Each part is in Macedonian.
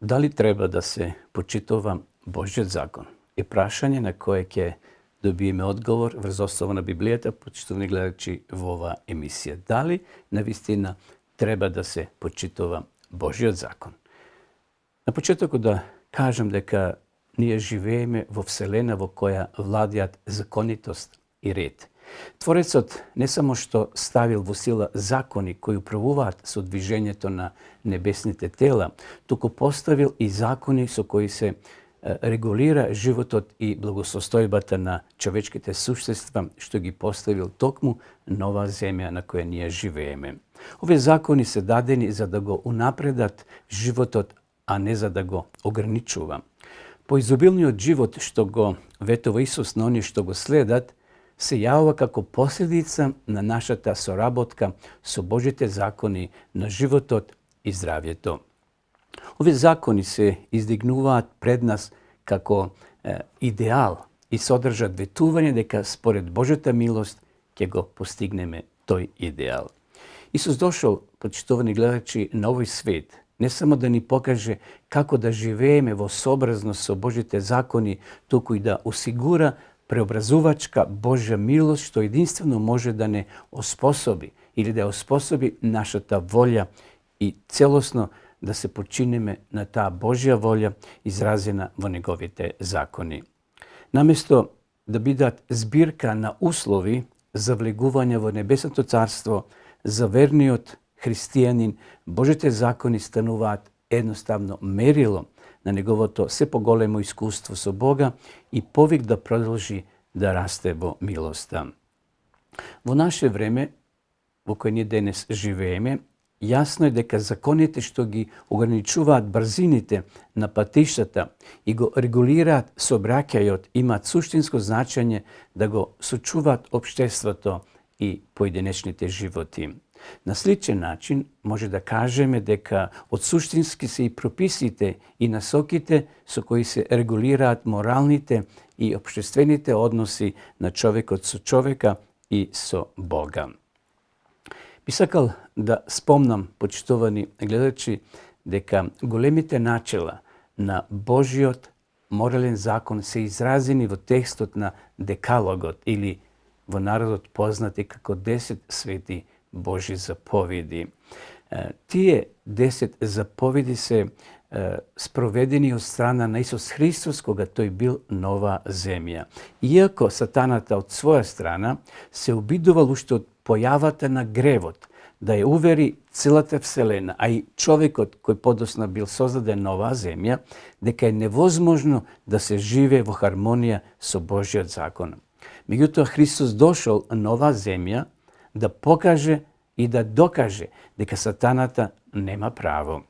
Дали треба да се почитува Божјиот закон? Е прашање на кое ќе добиеме одговор врз основа на Библијата, почитувани гледачи во оваа емисија. Дали навистина треба да се почитува Божјиот закон? На почетокот да кажам дека ние живееме во вселена во која владеат законитост и ред. Творецот не само што ставил во сила закони кои управуваат со движењето на небесните тела, туку поставил и закони со кои се регулира животот и благосостојбата на човечките суштества, што ги поставил токму нова земја на која ние живееме. Овие закони се дадени за да го унапредат животот, а не за да го ограничува. По изобилниот живот што го ветува Исус на оние што го следат, се јавува како последица на нашата соработка со Божите закони на животот и здравјето. Овие закони се издигнуваат пред нас како идеал и содржат ветување дека според Божјата милост ќе го постигнеме тој идеал. Исус дошол, почитувани гледачи, на овој свет, не само да ни покаже како да живееме во сообразност со Божите закони, туку и да осигура преобразувачка Божја милост, што единствено може да не оспособи или да оспособи нашата волја и целосно да се починеме на таа Божја волја изразена во неговите закони. Наместо да бидат збирка на услови за влегување во небесното царство за верниот христијанин, Божите закони стануваат едноставно мерило на неговото се поголемо искуство со Бога и повик да продолжи да расте во милоста. Во наше време, во кој ние денес живееме, јасно е дека законите што ги ограничуваат брзините на патиштата и го регулираат сообраќајот имаат суштинско значење да го сочуваат општеството и поединечните животи. На сличен начин може да кажеме дека од суштински се и прописите и насоките со кои се регулираат моралните и општествените односи на човекот со човека и со Бога. Би сакал да спомнам, почитувани гледачи, дека големите начела на Божиот морален закон се изразени во текстот на Декалогот или во народот познати како 10 свети Божи заповеди. Тие 10 заповеди се спроведени од страна на Исус Христос кога тој бил нова земја. Иако сатаната од своја страна се обидувал уште од појавата на гревот да ја увери целата вселена, а и човекот кој подосна бил создаден нова земја, дека е невозможно да се живее во хармонија со Божиот закон. Меѓутоа Христос дошол нова земја да покаже и да докаже дека сатаната нема право.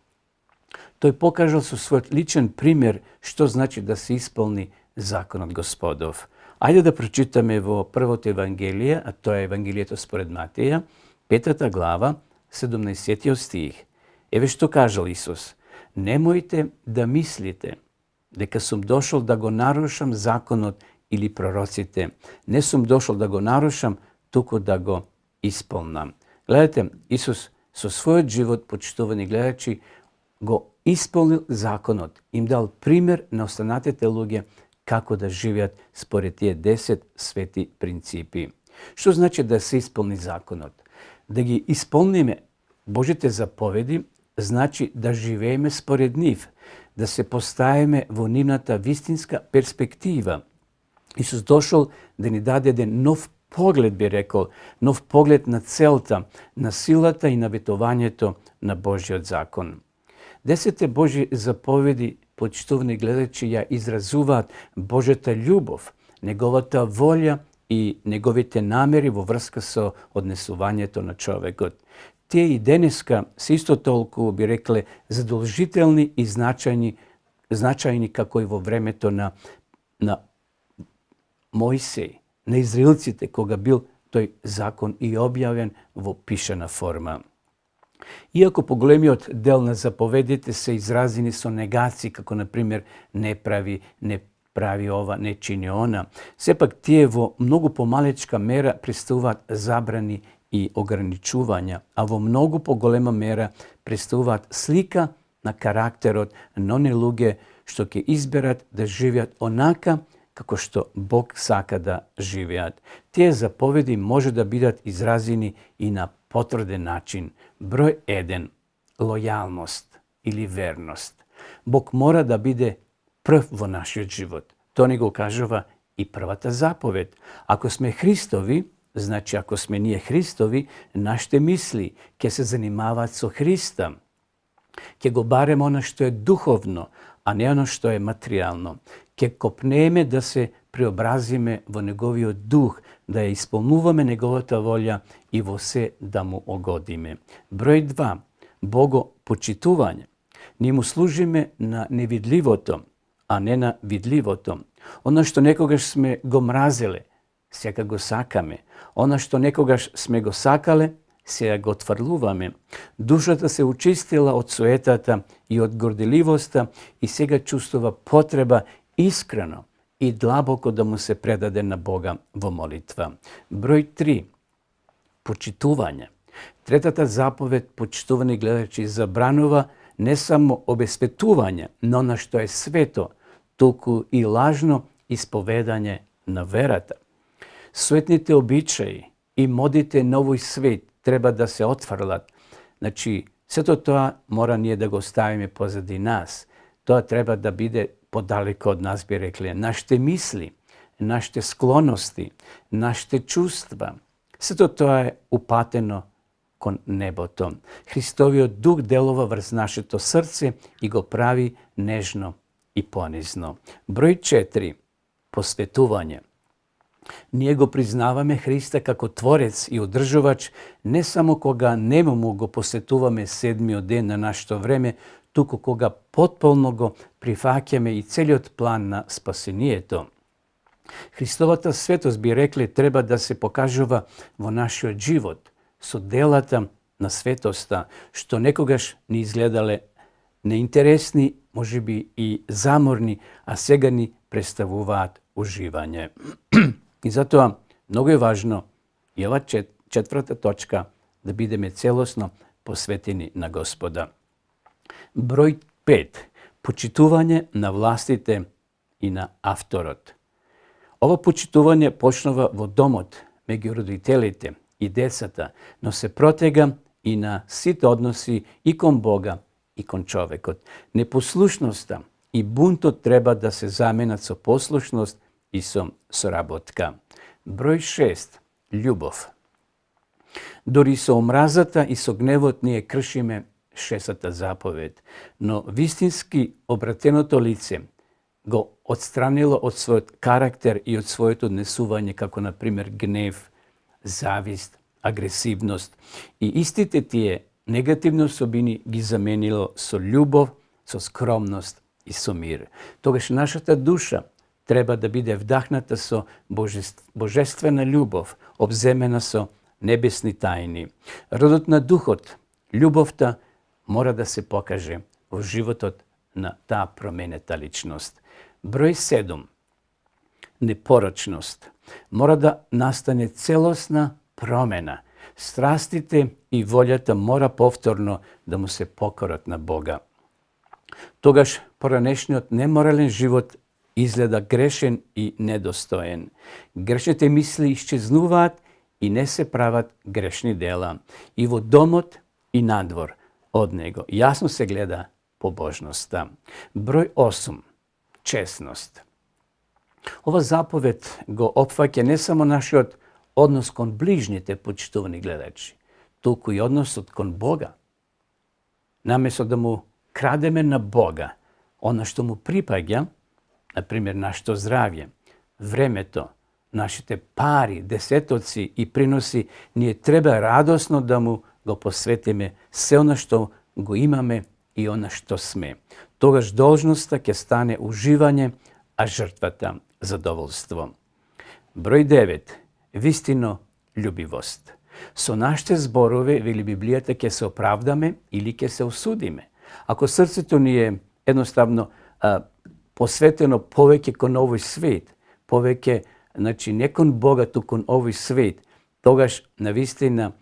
Тој покажал со својот личен пример што значи да се исполни законот Господов. Ајде да прочитаме во првото Евангелие, а тоа е Евангелието според Матеја, 5 глава, 17 стих. Еве што кажал Исус: немојте да мислите дека сум дошол да го нарушам законот или пророците. Не сум дошол да го нарушам, туку да го исполнам. Гледате, Исус со својот живот, почитувани гледачи, го исполнил законот, им дал пример на останатите луѓе како да живеат според тие 10 свети принципи. Што значи да се исполни законот? Да ги исполниме Божите заповеди, значи да живееме според нив, да се поставиме во нивната вистинска перспектива. Исус дошол да ни даде еден нов поглед, би рекол, нов поглед на целта, на силата и на ветувањето на Божиот закон. 10 Божи заповеди, почитувани гледачи, ја изразуваат Божјата љубов, неговата волја и неговите намери во врска со однесувањето на човекот. Тие и денеска се исто толку, би рекле, задолжителни и значајни како и во времето на Мојсеј, на израелците, кога бил тој закон и објавен во пишана форма. Иако поголемиот дел на заповедите се изразени со негации, како например не прави ова, не чини она, сепак тие во многу помалечка мера представуваат забрани и ограничувања, а во многу поголема мера представуваат слика на карактерот на оние луѓе што ќе изберат да живеат онака како што Бог сака да живеат. Тие заповеди може да бидат изразени и на потврден начин. Број 1. Лојалност или верност. Бог мора да биде прв во нашиот живот. Тоа ни го кажува и првата заповед. Ако сме Христови, значи ако сме ние Христови, нашите мисли ќе се занимаваат со Христа. Ќе го бареме она што е духовно, а не оно што е материјално. Ќе копнееме да се преобразиме во Неговиот дух, да ја исполнуваме Неговата волја и во се да му угодиме. Број 2. Богопочитување. Ние му служиме на невидливото, а не на видливото. Оно што некогаш сме го мразеле, сега го сакаме. Оно што некогаш сме го сакале, сега го отфрлуваме. Душата се очистила од суетата и од горделивоста и сега чувствува потреба искрено и длабоко да му се предаде на Бога во молитва. Број 3. Почитување. Третата заповед, почитување гледачи, забранува не само обесветување, но на што е свето, толку и лажно исповедање на верата. Суетните обичаи и модите на овој свет треба да се отфрлат. Значи, сето тоа мора ние да го ставиме позади нас. Тоа треба да биде подалеко од нас, би рекле. Нашите мисли, нашите склоности, нашите чувства, сето тоа е упатено кон небото. Христовиот дух делува врз нашето срце и го прави нежно и понизно. Број 4. Посветување. Ние го признаваме Христа како Творец и одржувач не само кога немому го посетуваме седмиот ден на нашето време, туку кога потполно го прифаќаме и целиот план на спасението. Христовата светост, би рекле, треба да се покажува во нашиот живот, со делата на светоста, што некогаш ни изгледале неинтересни, можеби и заморни, а сега ни представуваат уживање. И затоа многу е важно и ова четврта точка да бидеме целосно посветени на Господа. Број 5. Почитување на властите и на авторот. Ова почитување почнува во домот, меѓу родителите и децата, но се протега и на сите односи и кон Бога и кон човекот. Непослушноста и бунтот треба да се заменат со послушност и со соработка. Број 6. Љубов. Дори со омразата и со гневот ние кршиме 6-та заповед, но вистински обратеното лице го отстранило од својот карактер и од своето однесување, како на пример гнев, завист, агресивност, и истите тие негативни особини ги заменило со љубов, со скромност и со мир. Тогаш нашата душа треба да биде вдахната со божествена љубов, обземена со небесни тајни. Родот на духот, љубовта, мора да се покаже во животот на таа променета личност. Број 7. Непорочност. Мора да настане целосна промена. Страстите и волјата мора повторно да му се покорат на Бога. Тогаш поранешниот неморален живот изгледа грешен и недостоен. Грешните мисли исчезнуваат и не се прават грешни дела. И во домот и надвор од него јасно се гледа побожноста. Број 8. Честност. Ова заповед го опфаќа не само нашиот однос кон ближните, почитувани гледачи, толку и односот кон Бога. Наместо да му крадеме на Бога она што му припаѓа, например нашето здравје, времето, нашите пари, десетоци и приноси, ние треба радосно да му го посветиме се она што го имаме и она што сме. Тогаш должноста ќе стане уживање, а жртвата задоволство. Број 9. Вистино љубивост. Со нашите зборови, вели Библијата, ќе се оправдаме или ќе се осудиме. Ако срцето ни е едноставно посветено повеќе кон овој свет, повеќе, значи не кон Бога, туку кон овој свет, тогаш навистина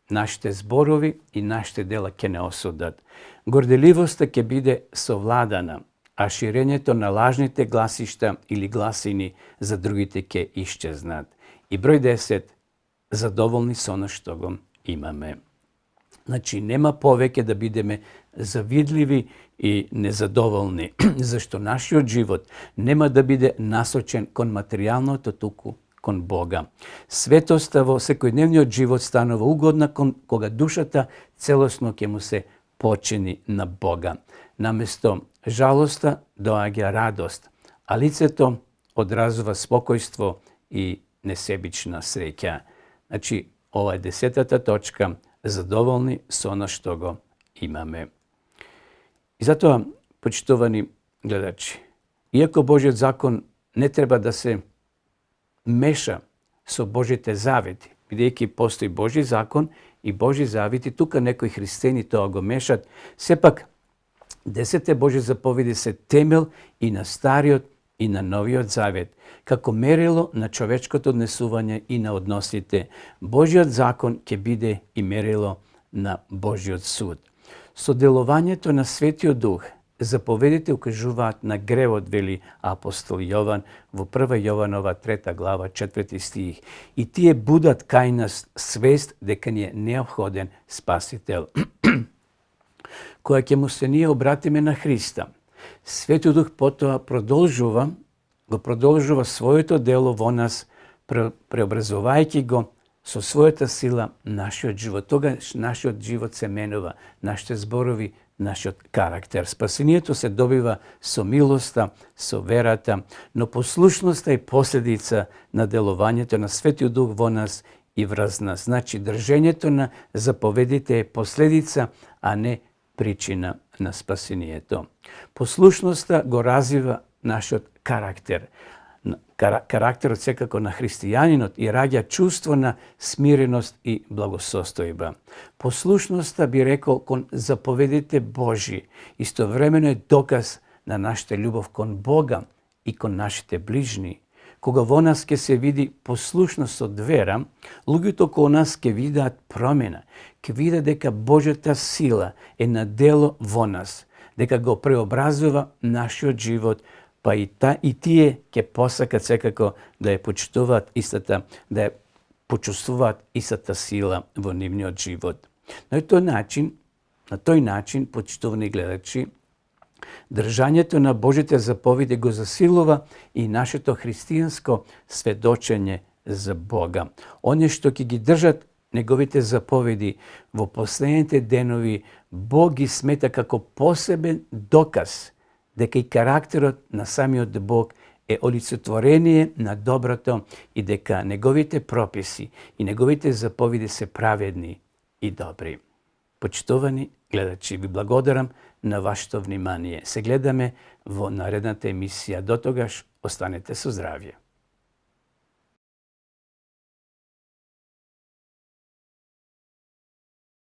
нашите зборови и нашите дела ќе не осудат. Горделивоста ќе биде совладана, а ширењето на лажните гласишта или гласини за другите ќе исчезнат. И број 10, задоволни со она што го имаме. Значи, нема повеќе да бидеме завидливи и незадоволни, зашто нашиот живот нема да биде насочен кон материјалното, туку кон Бога. Светоста во секојдневниот живот станува угодна кога душата целосно ќе му се почини на Бога. Наместо жалоста доаѓа радост, а лицето одразува спокојство и несебична среќа. Значи, ова е 10-та точка, задоволни со она што го имаме. И затоа, почитувани гледачи, иако Божиот закон не треба да се меша со Божите завети, бидејќи постои Божи закон и Божи завети, тука некои христијани тоа го мешат, сепак 10 Божи заповеди се темел и на Стариот и на Новиот Завет, како мерило на човечкото однесување и на односите. Божиот закон ќе биде и мерило на Божиот суд. Со делувањето на Светиот Дух, заповедите укажуваат на гревот, вели апостол Јован во 1 Јованова 3 глава 4 стих. И тие будат кај нас свест дека ни е неопходен Спасител. Која ќе му се ние обратиме на Христа, Светиот Дух потоа продолжува своето дело во нас, преобразувајќи го со својата сила нашиот живот. Тогаш нашиот живот се менува, нашите зборови, нашиот карактер. Спасението се добива со милоста, со верата, но послушноста е последица на делувањето на Светиот Дух во нас и врз нас. Значи, држењето на заповедите е последица, а не причина на спасението. Послушноста го развива нашиот карактер. Карактерот секако на христијанинот и раѓа чувство на смиреност и благосостојба. Послушноста, би рекол, кон заповедите Божи, истовремено е доказ на нашата љубов кон Бога и кон нашите ближни. Кога во нас ќе се види послушност од вера, луѓето околу нас ќе видат промена, ќе видат дека Божјата сила е на дело во нас, дека го преобразува нашиот живот, па и тие ќе посакат секако да ја почитуваат истата, да ја почувствуваат истата сила во нивниот живот. На тој начин, почитувани гледачи, држањето на Божите заповеди го засилува и нашето христијанско сведочење за Бога. Оние што ќе ги држат неговите заповеди во последните денови, Бог ги смета како посебен доказ дека и карактерот на самиот Бог е олицетворение на доброто и дека неговите прописи и неговите заповеди се праведни и добри. Почитувани гледачи, ви благодарам на вашето внимание. Се гледаме во наредната емисија. До тогаш, останете со здравје.